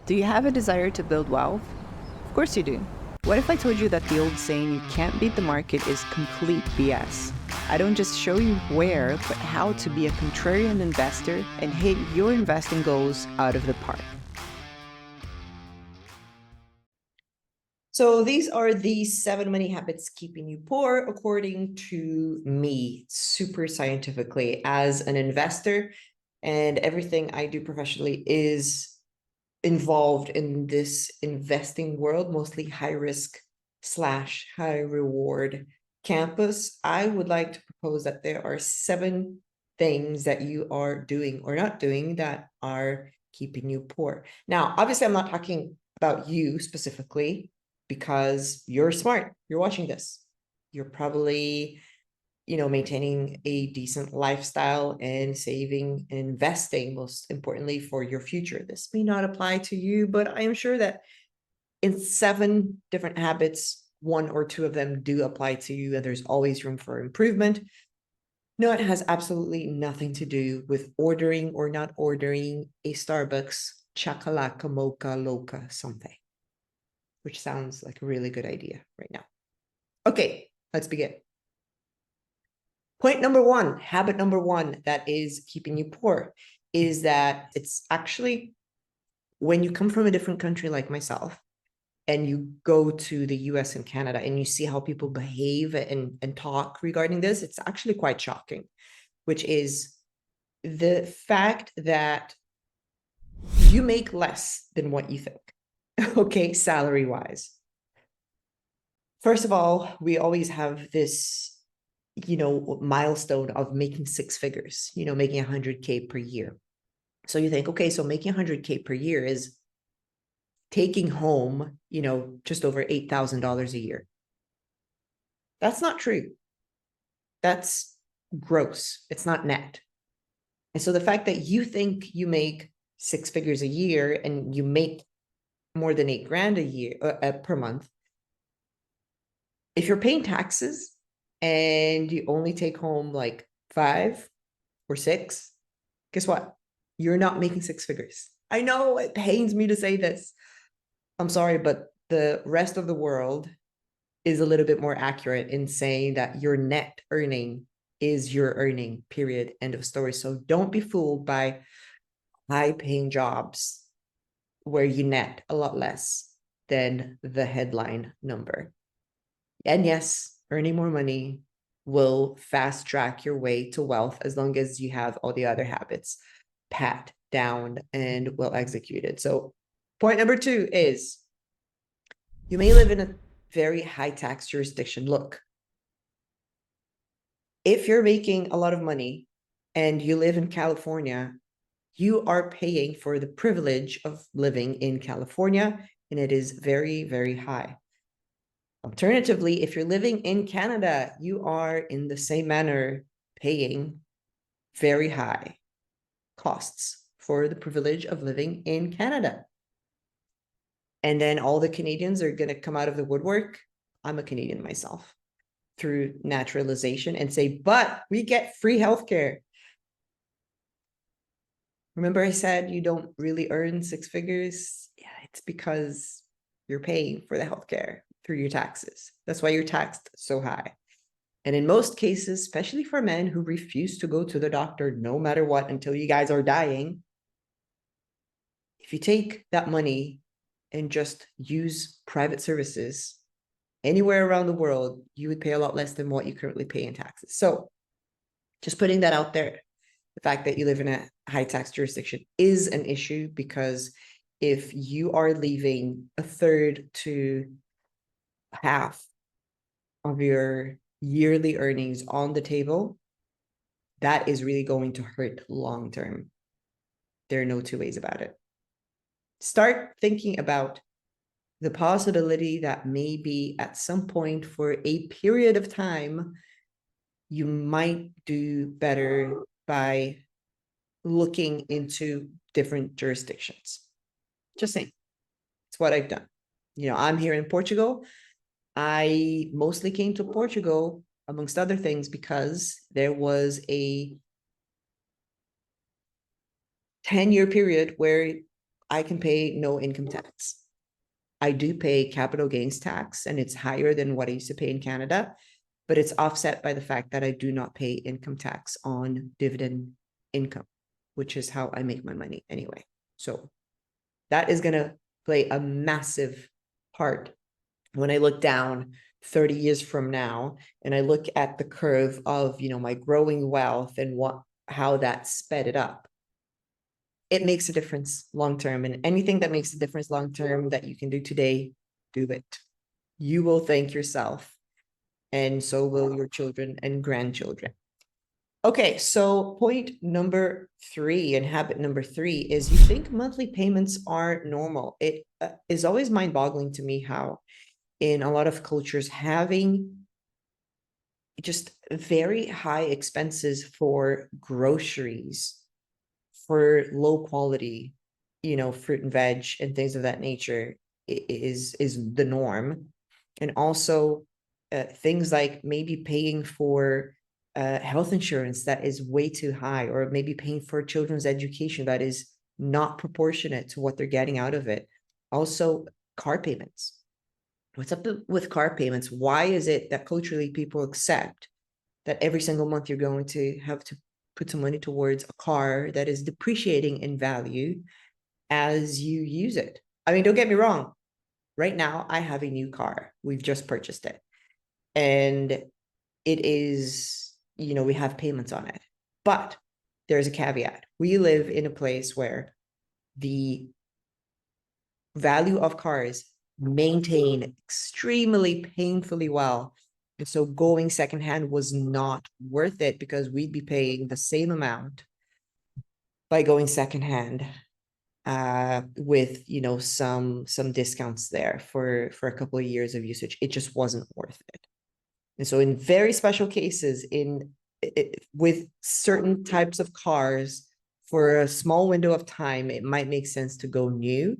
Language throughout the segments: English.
Do you have a desire to build wealth? Of course you do. What if I told you that the old saying, you can't beat the market, is complete BS? I don't just show you where, but how to be a contrarian investor and hit your investing goals out of the park. So these are the 7 money habits keeping you poor, according to me, super scientifically, as an investor. And everything I do professionally is involved in this investing world, mostly high risk slash high reward campus. I would like to propose that there are 7 things that you are doing or not doing that are keeping you poor. Now, obviously, I'm not talking about you specifically because you're smart. You're watching this. You're probably maintaining a decent lifestyle and saving and investing, most importantly, for your future. This may not apply to you, but I am sure that in 7 different habits, 1 or 2 of them do apply to you, and there's always room for improvement. No, it has absolutely nothing to do with ordering or not ordering a Starbucks chakalaka mocha loca something, which sounds like a really good idea right now. Okay, let's begin. Point number 1, habit number 1 that is keeping you poor is that it's actually when you come from a different country like myself and you go to the US and Canada and you see how people behave and talk regarding this, it's actually quite shocking, which is the fact that you make less than what you think, okay, salary wise. First of all, we always have this milestone of making 6 figures, making 100K per year. So you think, okay, so making 100K per year is taking home, just over $8,000 a year. That's not true. That's gross. It's not net. And so the fact that you think you make 6 figures a year and you make more than 8 grand a year per month, if you're paying taxes and you only take home like 5 or 6, guess what? You're not making 6 figures. I know it pains me to say this. I'm sorry, but the rest of the world is a little bit more accurate in saying that your net earning is your earning, period, end of story. So don't be fooled by high paying jobs where you net a lot less than the headline number. And yes, earning more money will fast track your way to wealth as long as you have all the other habits pat down and well executed. So point number 2 is you may live in a very high tax jurisdiction. Look, if you're making a lot of money and you live in California, you are paying for the privilege of living in California, and it is very, very high. Alternatively, if you're living in Canada, you are in the same manner paying very high costs for the privilege of living in Canada. And then all the Canadians are going to come out of the woodwork. I'm a Canadian myself through naturalization and say, but we get free healthcare. Remember I said you don't really earn 6 figures? Yeah, it's because you're paying for the healthcare through your taxes. That's why you're taxed so high. And in most cases, especially for men who refuse to go to the doctor no matter what until you guys are dying, if you take that money and just use private services anywhere around the world, you would pay a lot less than what you currently pay in taxes. So just putting that out there, the fact that you live in a high tax jurisdiction is an issue, because if you are leaving a third to half of your yearly earnings on the table, that is really going to hurt long term. There are no 2 ways about it. Start thinking about the possibility that maybe at some point for a period of time, you might do better by looking into different jurisdictions. Just saying. It's what I've done. I'm here in Portugal. I mostly came to Portugal, amongst other things, because there was a 10-year period where I can pay no income tax. I do pay capital gains tax, and it's higher than what I used to pay in Canada, but it's offset by the fact that I do not pay income tax on dividend income, which is how I make my money anyway. So that is going to play a massive part when I look down 30 years from now and I look at the curve of, my growing wealth and how that sped it up. It makes a difference long term, and anything that makes a difference long term that you can do today, do it. You will thank yourself, and so will your children and grandchildren. Okay, so point number 3 and habit number 3 is you think monthly payments are normal. It is always mind-boggling to me how in a lot of cultures having just very high expenses for groceries, for low quality, fruit and veg and things of that nature is the norm. And also things like maybe paying for health insurance that is way too high, or maybe paying for children's education that is not proportionate to what they're getting out of it. Also, car payments. What's up with car payments? Why is it that culturally people accept that every single month you're going to have to put some money towards a car that is depreciating in value as you use it? I mean, don't get me wrong. Right now, I have a new car. We've just purchased it. And it is, we have payments on it. But there's a caveat. We live in a place where the value of cars maintain extremely painfully well. And so going secondhand was not worth it because we'd be paying the same amount by going secondhand with some discounts there for a couple of years of usage. It just wasn't worth it. And so in very special cases, with certain types of cars, for a small window of time, it might make sense to go new.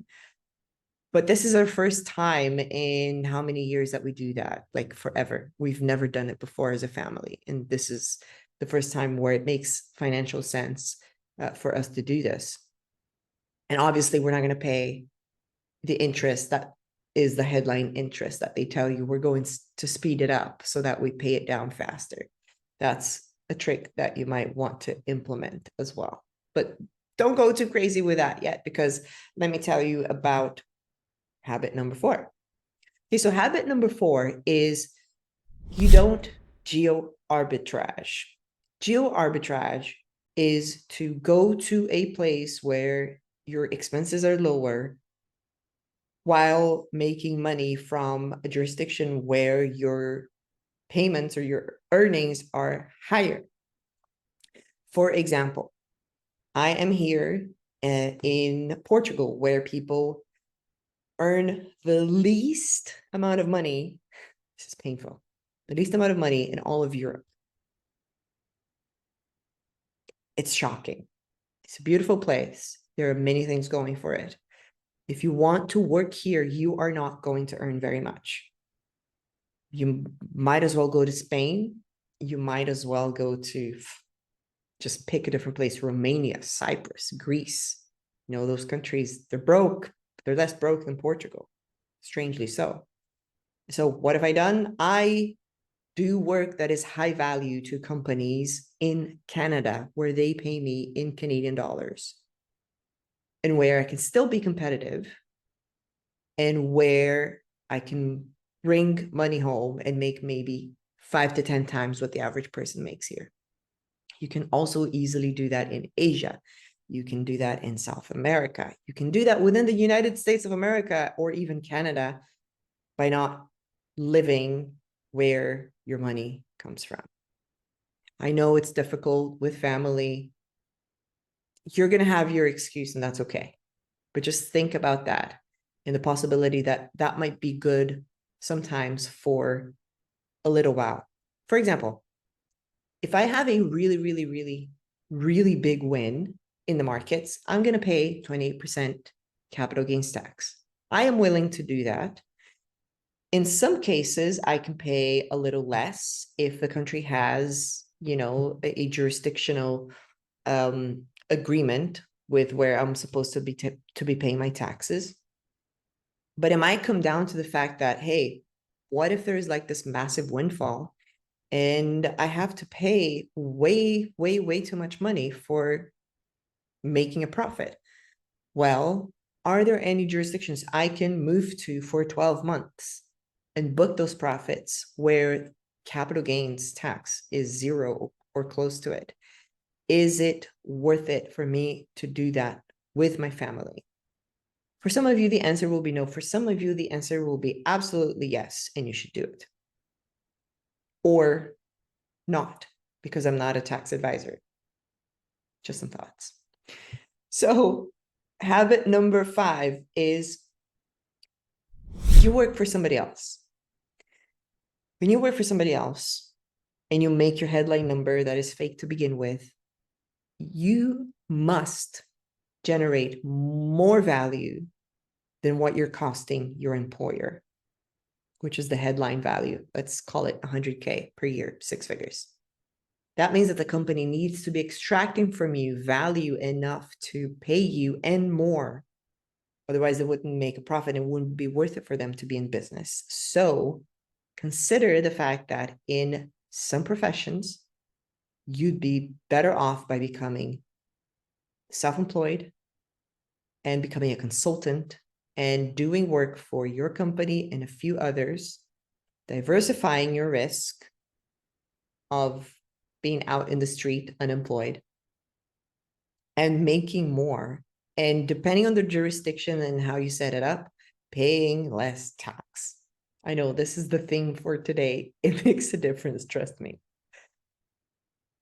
But this is our first time in how many years that we do that, like forever. We've never done it before as a family. And this is the first time where it makes financial sense for us to do this. And obviously, we're not going to pay the interest that is the headline interest that they tell you. We're going to speed it up so that we pay it down faster. That's a trick that you might want to implement as well. But don't go too crazy with that yet, because let me tell you about habit number 4. Okay, so habit number 4 is you don't geo-arbitrage. Geo-arbitrage is to go to a place where your expenses are lower while making money from a jurisdiction where your payments or your earnings are higher. For example, I am here in Portugal, where people earn the least amount of money. This is painful. The least amount of money in all of Europe. It's shocking. It's a beautiful place. There are many things going for it. If you want to work here, you are not going to earn very much. You might as well go to Spain. You might as well go to, just pick a different place, Romania, Cyprus, Greece. Those countries, they're broke. They're less broke than Portugal, strangely so. So what have I done? I do work that is high value to companies in Canada, where they pay me in Canadian dollars, and where I can still be competitive, and where I can bring money home and make maybe 5 to 10 times what the average person makes here. You can also easily do that in Asia. You can do that in South America. You can do that within the United States of America or even Canada by not living where your money comes from. I know it's difficult with family. You're going to have your excuse, and that's okay. But just think about that and the possibility that that might be good sometimes for a little while. For example, if I have a really, really, really, really big win in the markets, I'm going to pay 28% capital gains tax. I am willing to do that. In some cases, I can pay a little less if the country has, a jurisdictional agreement with where I'm supposed to be paying my taxes. But it might come down to the fact that, hey, what if there's like this massive windfall and I have to pay way, way, way too much money for making a profit? Well, are there any jurisdictions I can move to for 12 months and book those profits where capital gains tax is zero or close to it? Is it worth it for me to do that with my family? For some of you, the answer will be no. For some of you, the answer will be absolutely yes, and you should do it. Or not, because I'm not a tax advisor. Just some thoughts. So, habit number 5 is you work for somebody else. When you work for somebody else and you make your headline number that is fake to begin with, you must generate more value than what you're costing your employer, which is the headline value. Let's call it 100K per year, 6 figures. That means that the company needs to be extracting from you value enough to pay you and more. Otherwise, it wouldn't make a profit and it wouldn't be worth it for them to be in business. So consider the fact that in some professions, you'd be better off by becoming self-employed and becoming a consultant and doing work for your company and a few others, diversifying your risk of being out in the street unemployed and making more. And depending on the jurisdiction and how you set it up, paying less tax. I know this is the thing for today. It makes a difference, trust me.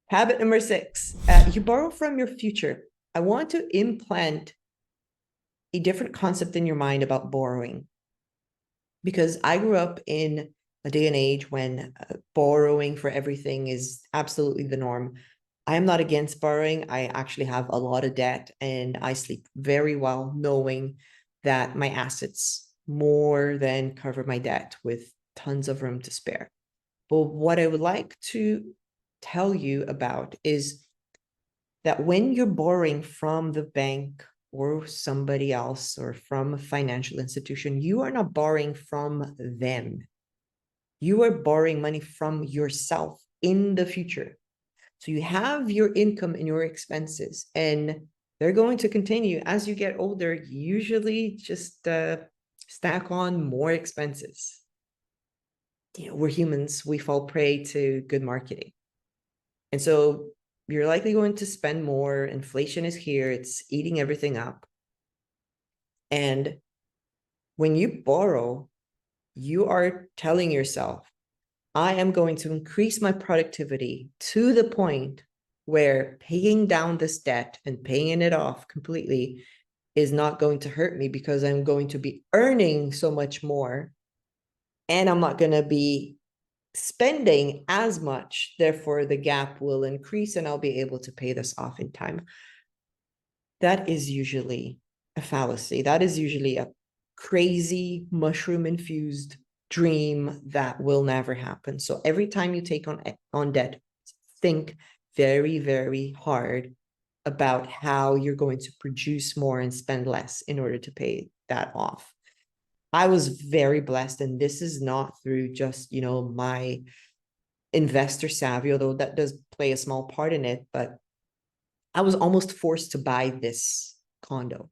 Habit number 6, you borrow from your future. I want to implant a different concept in your mind about borrowing, because I grew up in a day and age when borrowing for everything is absolutely the norm. I am not against borrowing. I actually have a lot of debt and I sleep very well knowing that my assets more than cover my debt with tons of room to spare. But what I would like to tell you about is that when you're borrowing from the bank or somebody else or from a financial institution, you are not borrowing from them. You are borrowing money from yourself in the future. So you have your income and your expenses, and they're going to continue as you get older, usually just stack on more expenses. We're humans, we fall prey to good marketing. And so you're likely going to spend more. Inflation is here, it's eating everything up. And when you borrow, you are telling yourself, I am going to increase my productivity to the point where paying down this debt and paying it off completely is not going to hurt me because I'm going to be earning so much more and I'm not going to be spending as much. Therefore, the gap will increase and I'll be able to pay this off in time. That is usually a fallacy. That is usually a crazy mushroom infused dream that will never happen. So every time you take on debt, think very, very hard about how you're going to produce more and spend less in order to pay that off. I was very blessed, and this is not through just, my investor savvy, although that does play a small part in it, but I was almost forced to buy this condo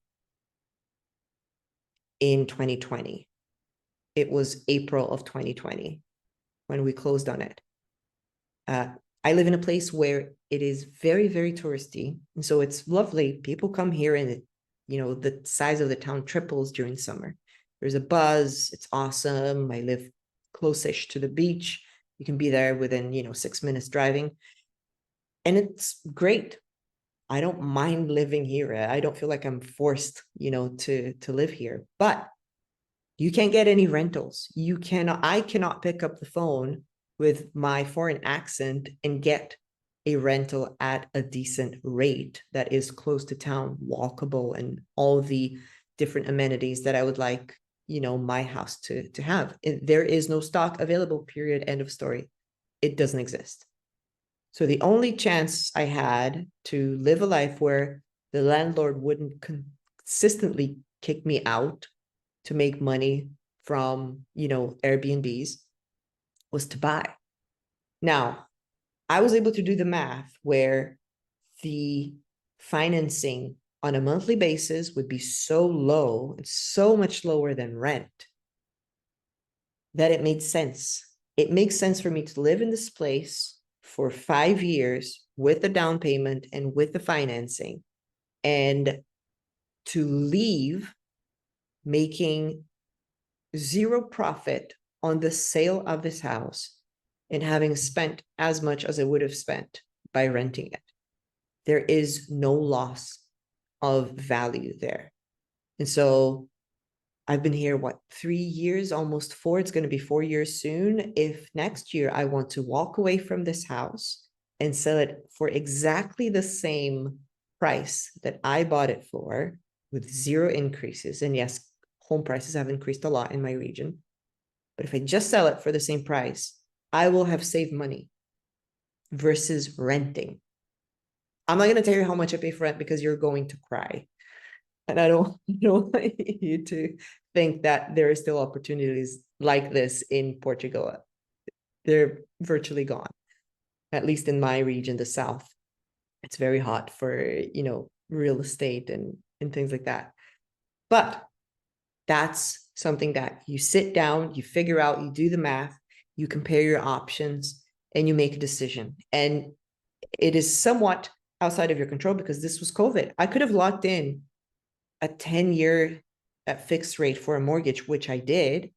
in 2020. It was April of 2020 when we closed on it. I live in a place where it is very, very touristy. And so it's lovely. People come here and, the size of the town triples during summer. There's a buzz. It's awesome. I live close-ish to the beach. You can be there within, 6 minutes driving. And it's great. I don't mind living here. I don't feel like I'm forced, to live here. But you can't get any rentals. I cannot pick up the phone with my foreign accent and get a rental at a decent rate that is close to town, walkable, and all the different amenities that I would like, my house to have. There is no stock available, period, end of story. It doesn't exist. So the only chance I had to live a life where the landlord wouldn't consistently kick me out to make money from, Airbnbs, was to buy. Now, I was able to do the math where the financing on a monthly basis would be so low, it's so much lower than rent, that it made sense. It makes sense for me to live in this place for 5 years with the down payment and with the financing, and to leave making zero profit on the sale of this house and having spent as much as I would have spent by renting it. There is no loss of value there. And so I've been here, 3 years, almost 4. It's going to be 4 years soon. If next year I want to walk away from this house and sell it for exactly the same price that I bought it for, with zero increases, and yes, home prices have increased a lot in my region, but if I just sell it for the same price, I will have saved money versus renting. I'm not going to tell you how much I pay for rent because you're going to cry. And I don't want you to think that there are still opportunities like this in Portugal. They're virtually gone, at least in my region, the South. It's very hot for, real estate and things like that. But that's something that you sit down, you figure out, you do the math, you compare your options, and you make a decision. And it is somewhat outside of your control because this was COVID. I could have locked in a 10-year fixed rate for a mortgage, which I did,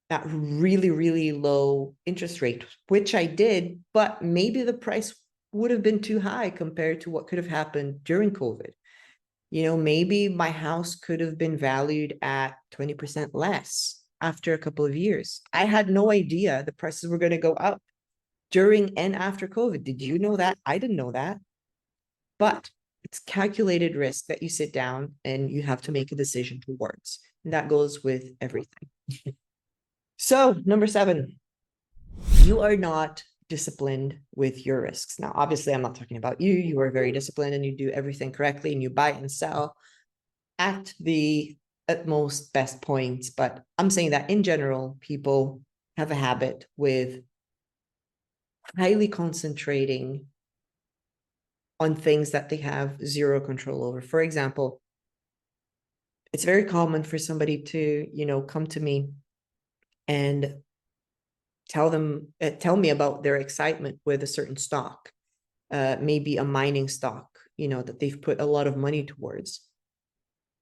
at really, really low interest rate, which I did, but maybe the price would have been too high compared to what could have happened during COVID. Maybe my house could have been valued at 20% less after a couple of years. I had no idea the prices were going to go up during and after COVID. Did you know that? I didn't know that. But it's calculated risk that you sit down and you have to make a decision towards. And that goes with everything. So, number 7, you are not disciplined with your risks. Now, obviously, I'm not talking about you. You are very disciplined and you do everything correctly and you buy and sell at the utmost best points. But I'm saying that in general, people have a habit with highly concentrating on things that they have zero control over. For example, it's very common for somebody to, come to me and tell me about their excitement with a certain stock, maybe a mining stock, that they've put a lot of money towards.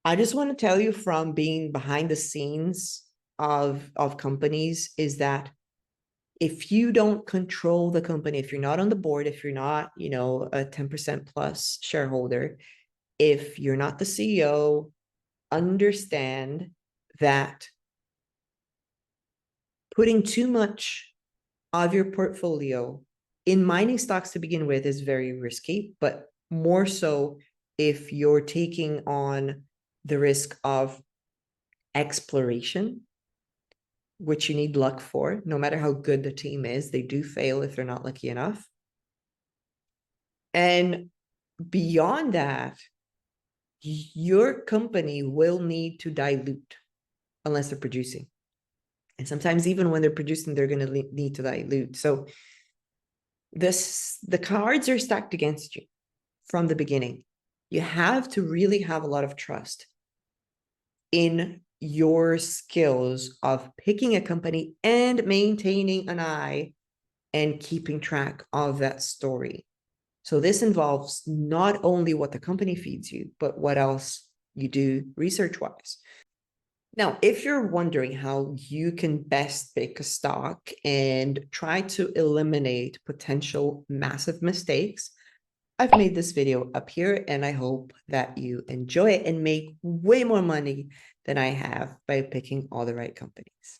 I just want to tell you, from being behind the scenes of companies, is that if you don't control the company, if you're not on the board, if you're not, a 10% plus shareholder, if you're not the CEO, understand that putting too much of your portfolio in mining stocks to begin with is very risky, but more so if you're taking on the risk of exploration, which you need luck for. No matter how good the team is, they do fail if they're not lucky enough. And beyond that, your company will need to dilute unless they're producing. And sometimes even when they're producing, they're going to need to dilute. So the cards are stacked against you from the beginning. You have to really have a lot of trust in your skills of picking a company and maintaining an eye and keeping track of that story. So this involves not only what the company feeds you, but what else you do research-wise. Now, if you're wondering how you can best pick a stock and try to eliminate potential massive mistakes, I've made this video up here and I hope that you enjoy it and make way more money than I have by picking all the right companies.